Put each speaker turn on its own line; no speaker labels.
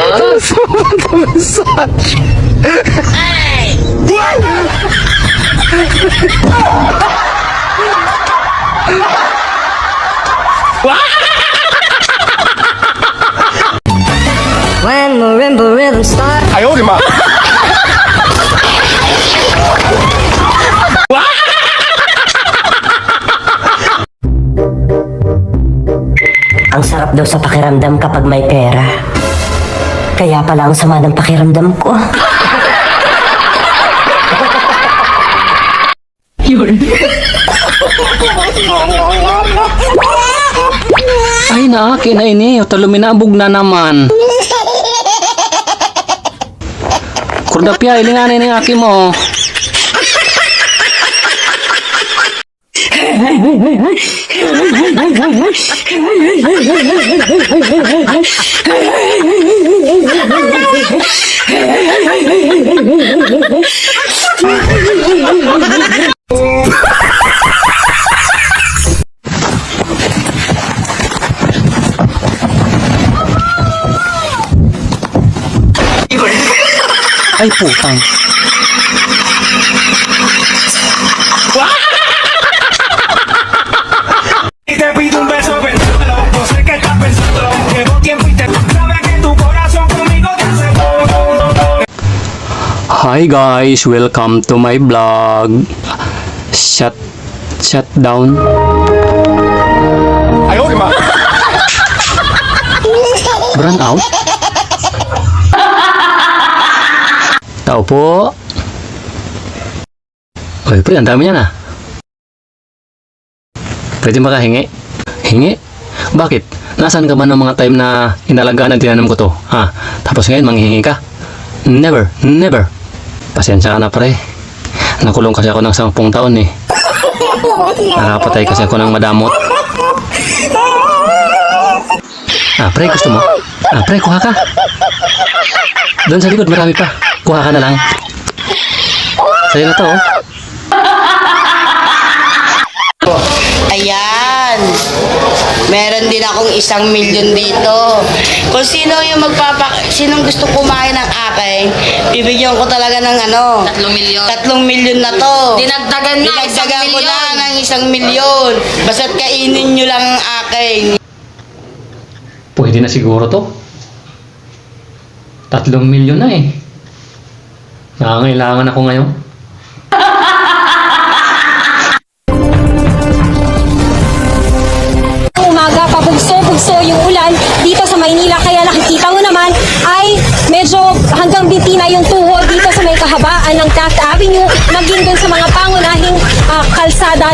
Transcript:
Samantha massage.
When marimba rhythm starts,
哎呦我的妈！
Ang sarap daw sa pakiramdam kapag may pera. Kaya pala ang sama ng pakiramdam ko.
Ay na, kina ini. Taluminabog na naman. Kurdapya, ilingan ini aki mo. Ay putang.
Te pido un beso, pensalo. No sé qué estás pensando. Llevo tiempo y te sabes que tu corazón conmigo te hace
Hi guys, welcome to my vlog. Shut down.
哎呦我的妈！
Brand out. Tao po. Oy, pre, ang dami niya na. Pwede makahingi? Hingi? Bakit? Nasaan ka ba ng mga time na inalagaan at tinanong ko to? Ha? Tapos ngayon, manghihingi ka? Never, never. Pasensya ka na, pre. Nakulong kasi ako ng 10 taon eh. Nakapatay kasi ako ng madamot. Pre, gusto mo? Pre, kuha ka. Doon sa likod, marami pa. Kuha ka na lang. Sa'yo na to, oh.
Ayan. Meron din akong 1 milyon dito. Kung sino yung sinong gusto kumain ng akin, bibigyan ko talaga ng 3 milyon. 3 milyon na to.
Dinagdagan na,
Dinagdagan
1
ko na
milyon.
ng 1 milyon. Basta't kainin nyo lang ang akin.
Pwede na siguro to. 3 milyon na eh. Nangangailangan ako ngayon.
umaga, pabugso-bugso yung ulan dito sa Maynila. Kaya nakikita mo naman ay medyo hanggang binti na yung tuhod dito sa may kahabaan ng Taft Avenue, maging dun sa mga pangunahing kalsada.